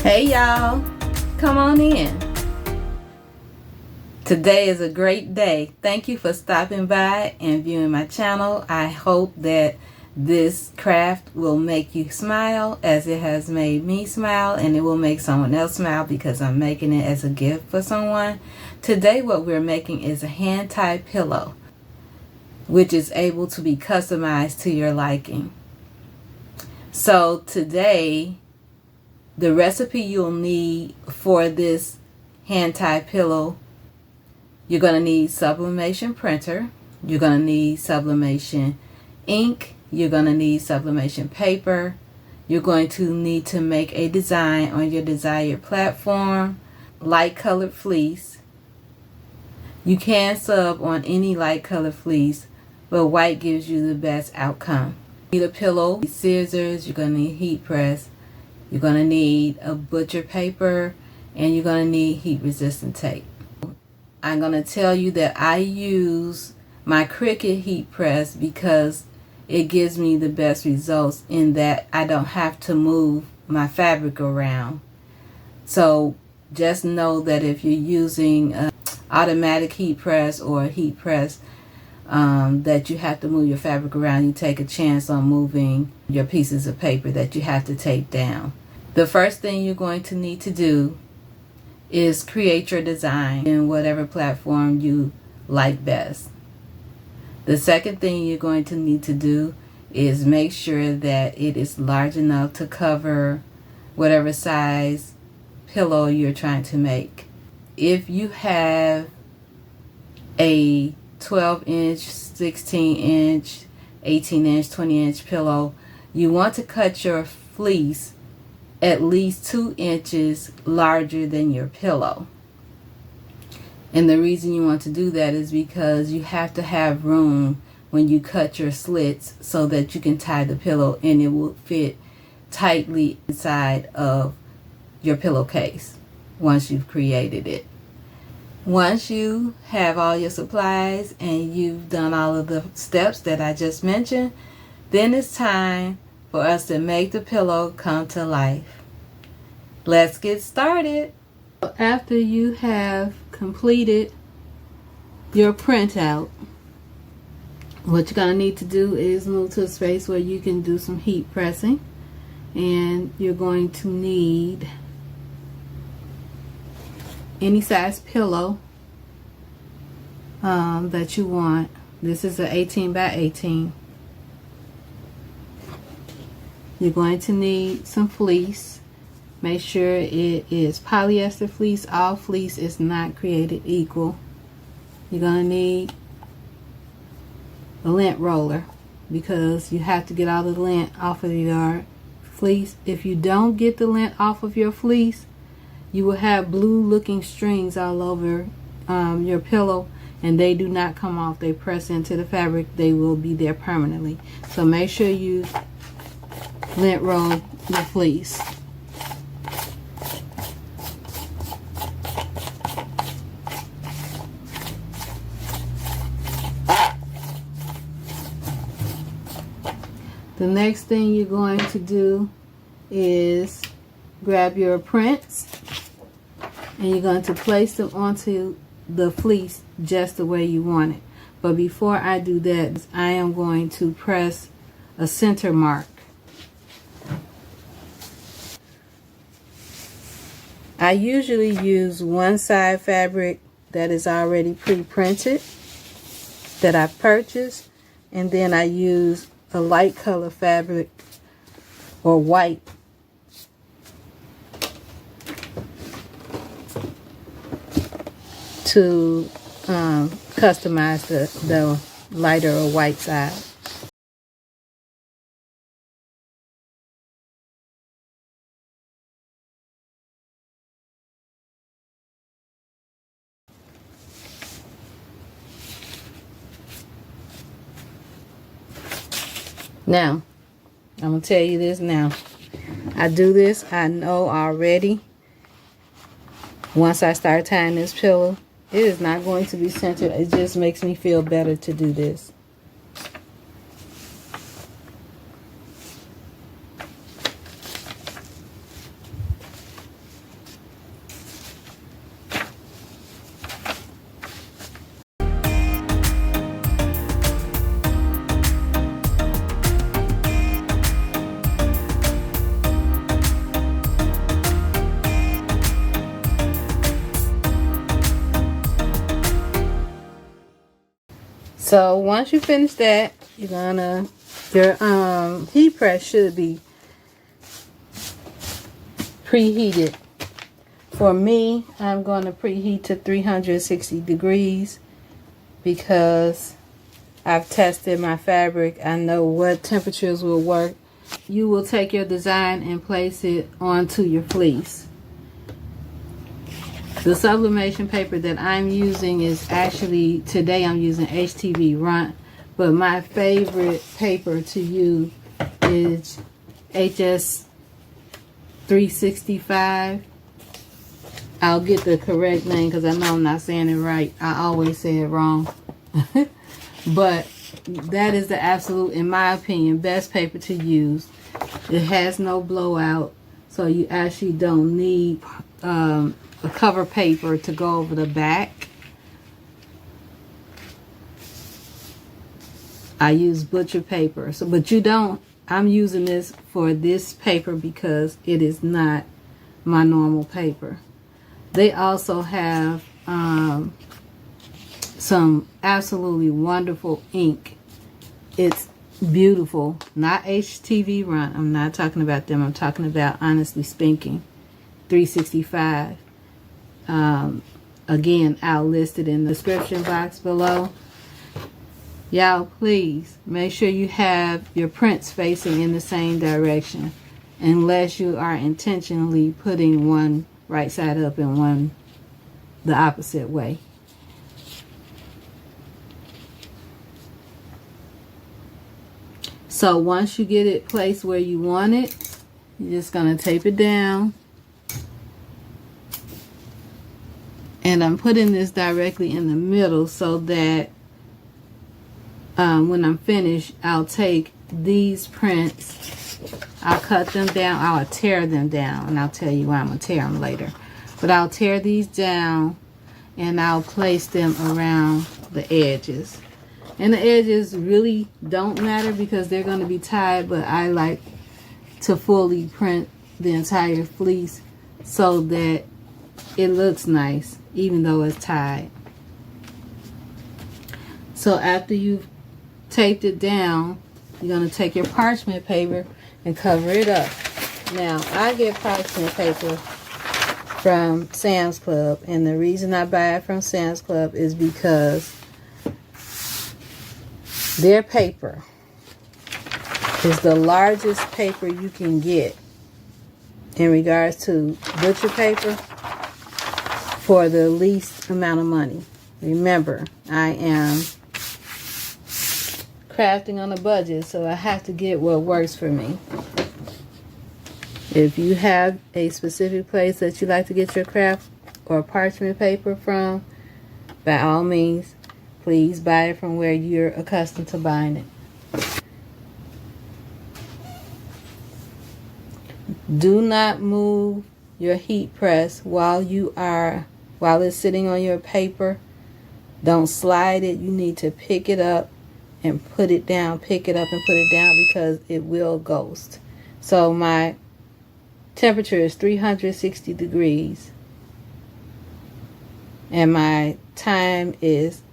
Hey y'all, come on in. Today is a great day. Thank you for stopping by and viewing my channel. I hope that this craft will make you smile as it has made me smile, and it will make someone else smile because I'm making it as a gift for someone. Today what we're making is a hand-tied pillow, which is able to be customized to your liking. So today, the recipe you'll need for this hand-tied pillow, you're going to need sublimation printer, you're going to need sublimation ink, you're going to need sublimation paper, you're going to need to make a design on your desired platform, light colored fleece. You can sub on any light colored fleece, but white gives you the best outcome. You need a pillow, scissors, you're going to need heat press, you're going to need a butcher paper, and you're going to need heat resistant tape. I'm going to tell you that I use my Cricut heat press because it gives me the best results in that I don't have to move my fabric around. So just know that if you're using an automatic heat press or a heat press that you have to move your fabric around, you take a chance on moving your pieces of paper that you have to tape down. The first thing you're going to need to do is create your design in whatever platform you like best. The second thing you're going to need to do is make sure that it is large enough to cover whatever size pillow you're trying to make. If you have a 12-inch, 16-inch, 18-inch, 20-inch pillow, you want to cut your fleece at least 2 inches larger than your pillow. And the reason you want to do that is because you have to have room when you cut your slits so that you can tie the pillow and it will fit tightly inside of your pillowcase once you've created it. Once you have all your supplies and you've done all of the steps that I just mentioned, then it's time for us to make the pillow come to life. Let's get started. After you have completed your printout, what you're going to need to do is move to a space where you can do some heat pressing, and you're going to need any size pillow that you want. This is an 18 by 18. You're going to need some fleece. Make sure it is polyester fleece. All fleece is not created equal. You're going to need a lint roller because you have to get all the lint off of your fleece. If you don't get the lint off of your fleece, you will have blue looking strings all over your pillow, and they do not come off. They press into the fabric. They will be there permanently. So make sure you lint roll the fleece. The next thing you're going to do is grab your prints and you're going to place them onto the fleece just the way you want it. But before I do that, I am going to press a center mark. I usually use one side fabric that is already pre-printed that I purchased, and then I use a light color fabric or white to customize the lighter or white side. Now, I'm going to tell you this now. I do this, I know already. Once I start tying this pillow, it is not going to be centered. It just makes me feel better to do this. So once you finish that, you're gonna, your heat press should be preheated. For me, I'm going to preheat to 360 degrees because I've tested my fabric. I know what temperatures will work. You will take your design and place it onto your fleece. The sublimation paper that I'm using is actually, today I'm using HTV Runt, but my favorite paper to use is HS 365. I'll get the correct name because I know I'm not saying it right. I always say it wrong. But that is the absolute, in my opinion, best paper to use. It has no blowout, so you actually don't need a cover paper to go over the back. I use butcher paper, so but you don't. I'm using this for this paper because it is not my normal paper. They also have some absolutely wonderful ink. It's beautiful. Not HTV Runt. I'm not talking about them. I'm talking about Honestly Spinking 365. Again, I'll list it in the description box below. Y'all, please make sure you have your prints facing in the same direction, unless you are intentionally putting one right side up and one the opposite way. So once you get it placed where you want it, you're just going to tape it down. And I'm putting this directly in the middle so that when I'm finished, I'll take these prints, I'll cut them down, I'll tear them down, and I'll tell you why I'm going to tear them later. But I'll tear these down and I'll place them around the edges. And the edges really don't matter because they're going to be tied, but I like to fully print the entire fleece so that it looks nice even though it's tied. So after you've taped it down, you're going to take your parchment paper and cover it up. Now, I get parchment paper from Sam's Club, and the reason I buy it from Sam's Club is because their paper is the largest paper you can get in regards to butcher paper for the least amount of money. Remember, I am crafting on a budget, so I have to get what works for me. If you have a specific place that you like to get your craft or parchment paper from, by all means, please buy it from where you're accustomed to buying it. Do not move your heat press while it's sitting on your paper. Don't slide it. You need to pick it up and put it down. Pick it up and put it down because it will ghost. So my temperature is 360 degrees and my time is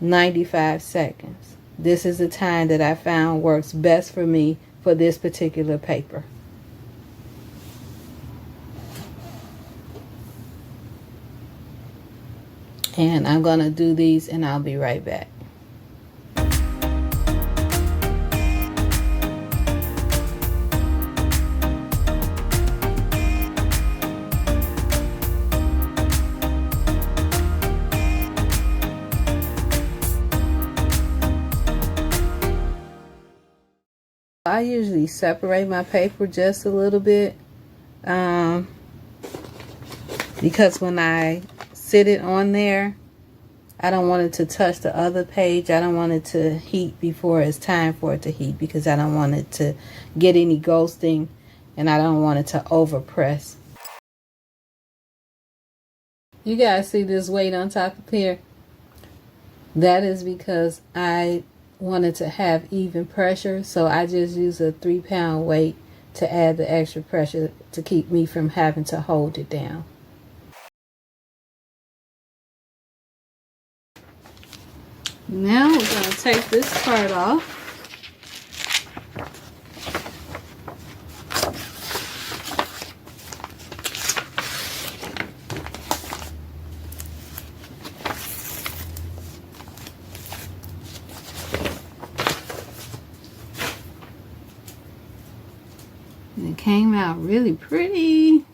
95 seconds. This is the time that I found works best for me for this particular paper. And I'm going to do these and I'll be right back. I usually separate my paper just a little bit because when I sit it on there, I don't want it to touch the other page. I don't want it to heat before it's time for it to heat because I don't want it to get any ghosting and I don't want it to overpress. You guys see this weight on top of here? That is because I wanted to have even pressure, so I just use a 3-pound weight to add the extra pressure to keep me from having to hold it down. Now we're going to take this part off. And it came out really pretty.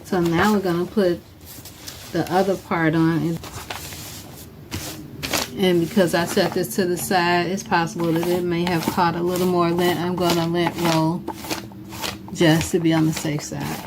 So now we're going to put the other part on. And because I set this to the side, it's possible that it may have caught a little more lint. I'm going to lint roll just to be on the safe side.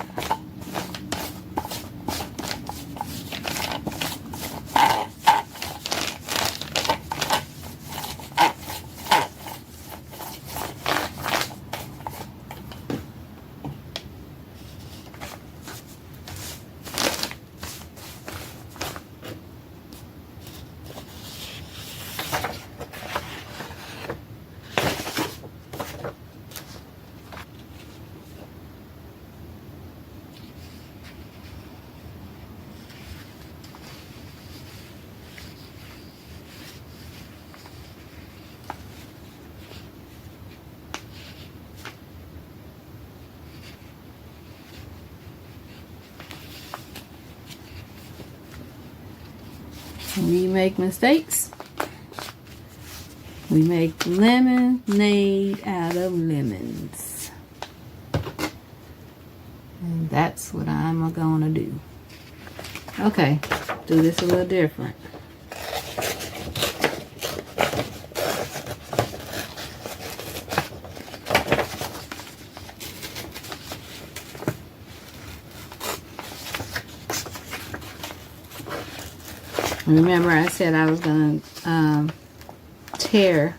We make mistakes. We make lemonade out of lemons. And that's what I'm gonna do. Okay, do this a little different. Remember I said I was going to tear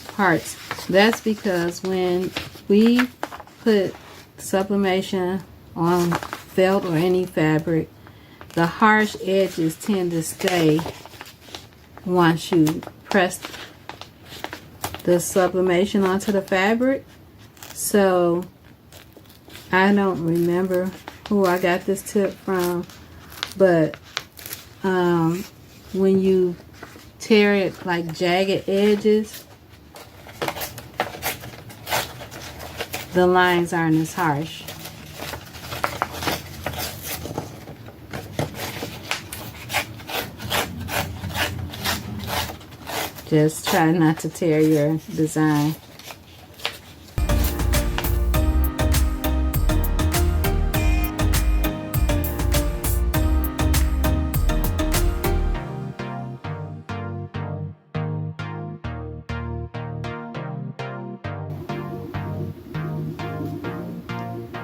parts. That's because when we put sublimation on felt or any fabric, the harsh edges tend to stay once you press the sublimation onto the fabric. So I don't remember who I got this tip from, but when you tear it like jagged edges, the lines aren't as harsh. Just try not to tear your design.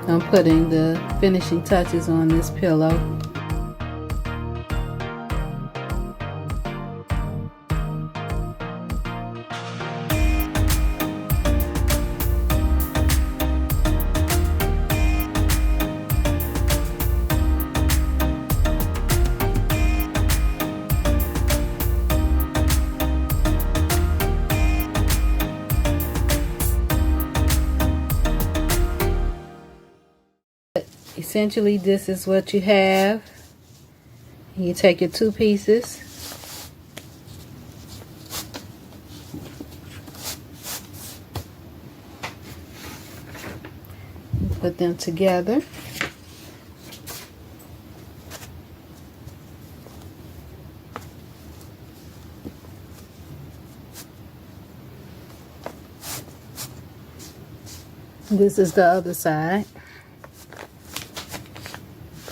I'm putting the finishing touches on this pillow. Essentially, this is what you have. You take your two pieces, put them together. This is the other side.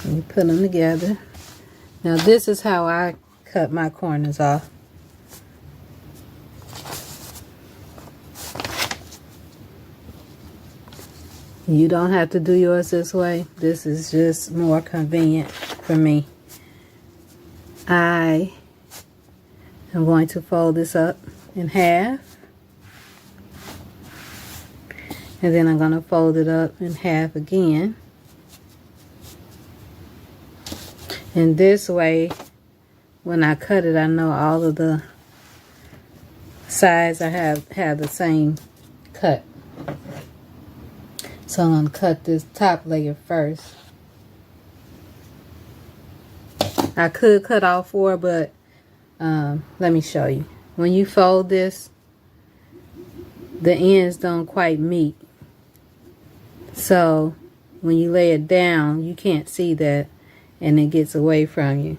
You put them together. Now this is how I cut my corners off. You don't have to do yours this way. This is just more convenient for me. I am going to fold this up in half. And then I'm going to fold it up in half again. And this way, when I cut it, I know all of the sides I have the same cut. So I'm going to cut this top layer first. I could cut all four, but let me show you. When you fold this, the ends don't quite meet. So when you lay it down, you can't see that, and it gets away from you.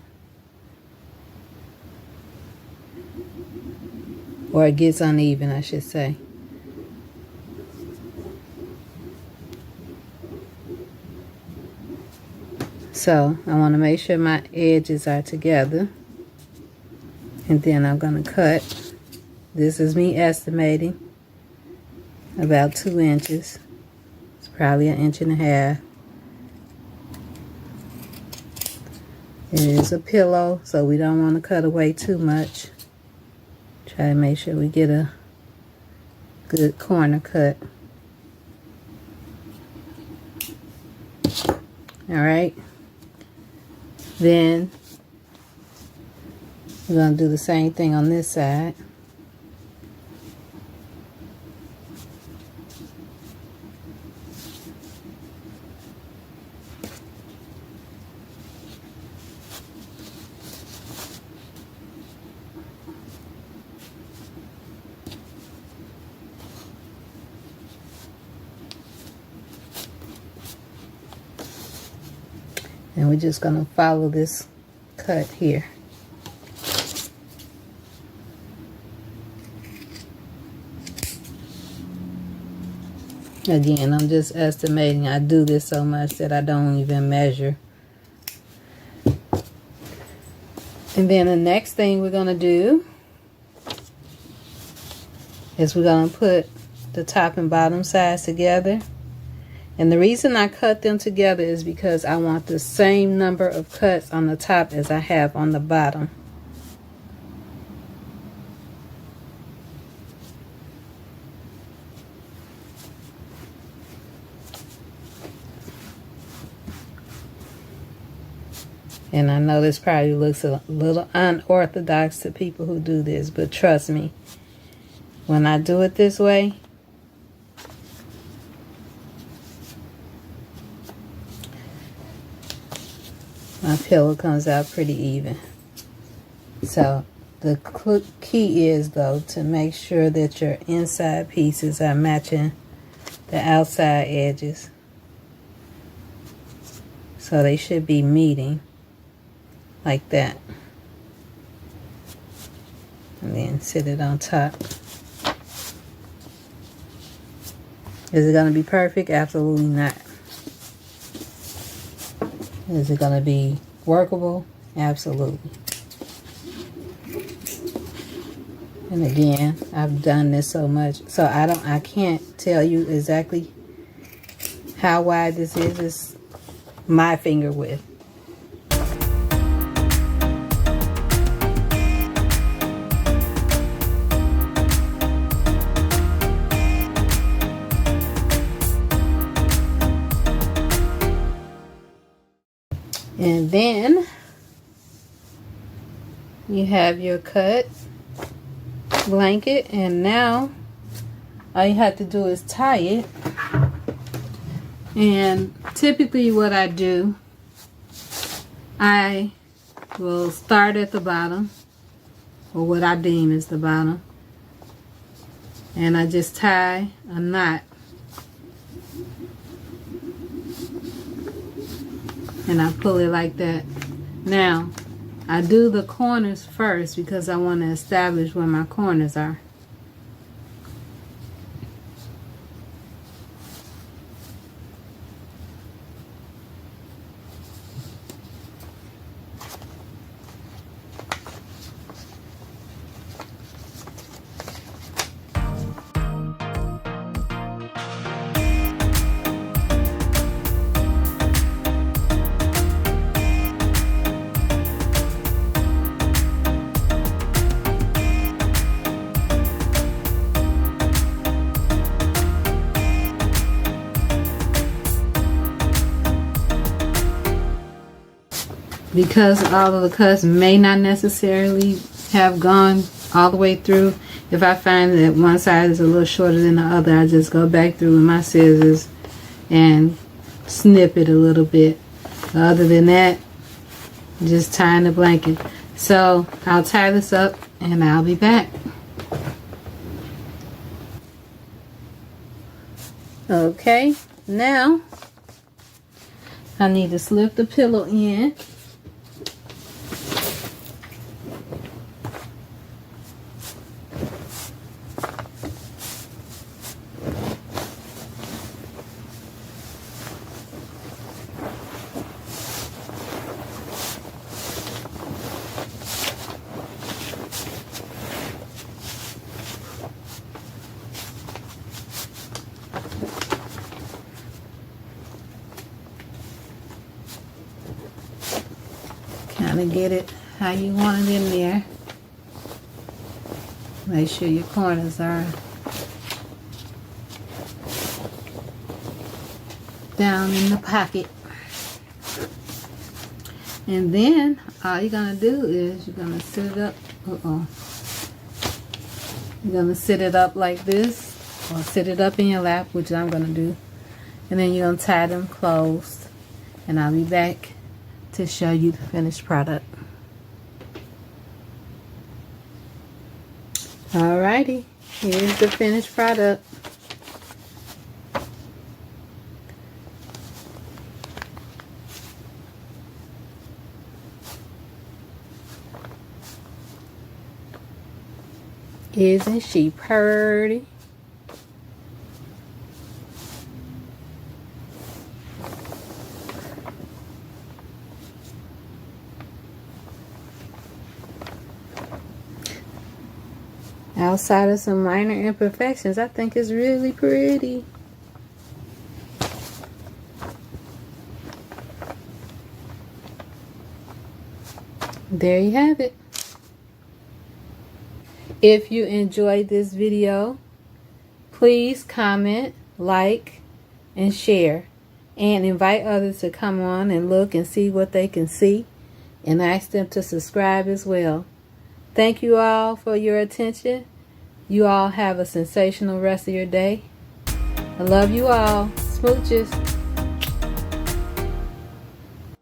Or it gets uneven, I should say. So I want to make sure my edges are together. And then I'm going to cut. This is me estimating about 2 inches. It's probably 1.5 inches. It is a pillow, so we don't want to cut away too much. Try to make sure we get a good corner cut. Alright. Then we're going to do the same thing on this side. And we're just going to follow this cut here. Again, I'm just estimating. I do this so much that I don't even measure. And then the next thing we're going to do is we're going to put the top and bottom sides together. And the reason I cut them together is because I want the same number of cuts on the top as I have on the bottom. And I know this probably looks a little unorthodox to people who do this, but trust me, when I do it this way, my pillow comes out pretty even. So the key is, though, to make sure that your inside pieces are matching the outside edges. So they should be meeting like that. And then sit it on top. Is it going to be perfect? Absolutely not. Is it going to be workable? Absolutely. And again, I've done this so much, so I can't tell you exactly how wide this is. It's my finger width. And then you have your cut blanket, and now all you have to do is tie it. And typically what I do, I will start at the bottom, or what I deem is the bottom, and I just tie a knot. And I pull it like that. Now, I do the corners first because I want to establish where my corners are. because all of the cuts may not necessarily have gone all the way through. If I find that one side is a little shorter than the other, I just go back through with my scissors and snip it a little bit. Other than that, just tying the blanket. So I'll tie this up and I'll be back. Okay, now I need to slip the pillow in. Kind of get it how you want it in there. Make sure your corners are down in the pocket. And then all you're gonna do is you're gonna sit it up. You're gonna sit it up like this, or sit it up in your lap, which I'm gonna do. And then you're gonna tie them closed. And I'll be back to show you the finished product. Alrighty, here's the finished product. Isn't she pretty? Outside of some minor imperfections, I think it's really pretty. There you have it. If you enjoyed this video, please comment, like, and share. And invite others to come on and look and see what they can see. And ask them to subscribe as well. Thank you all for your attention. You all have a sensational rest of your day. I love you all. Smooches.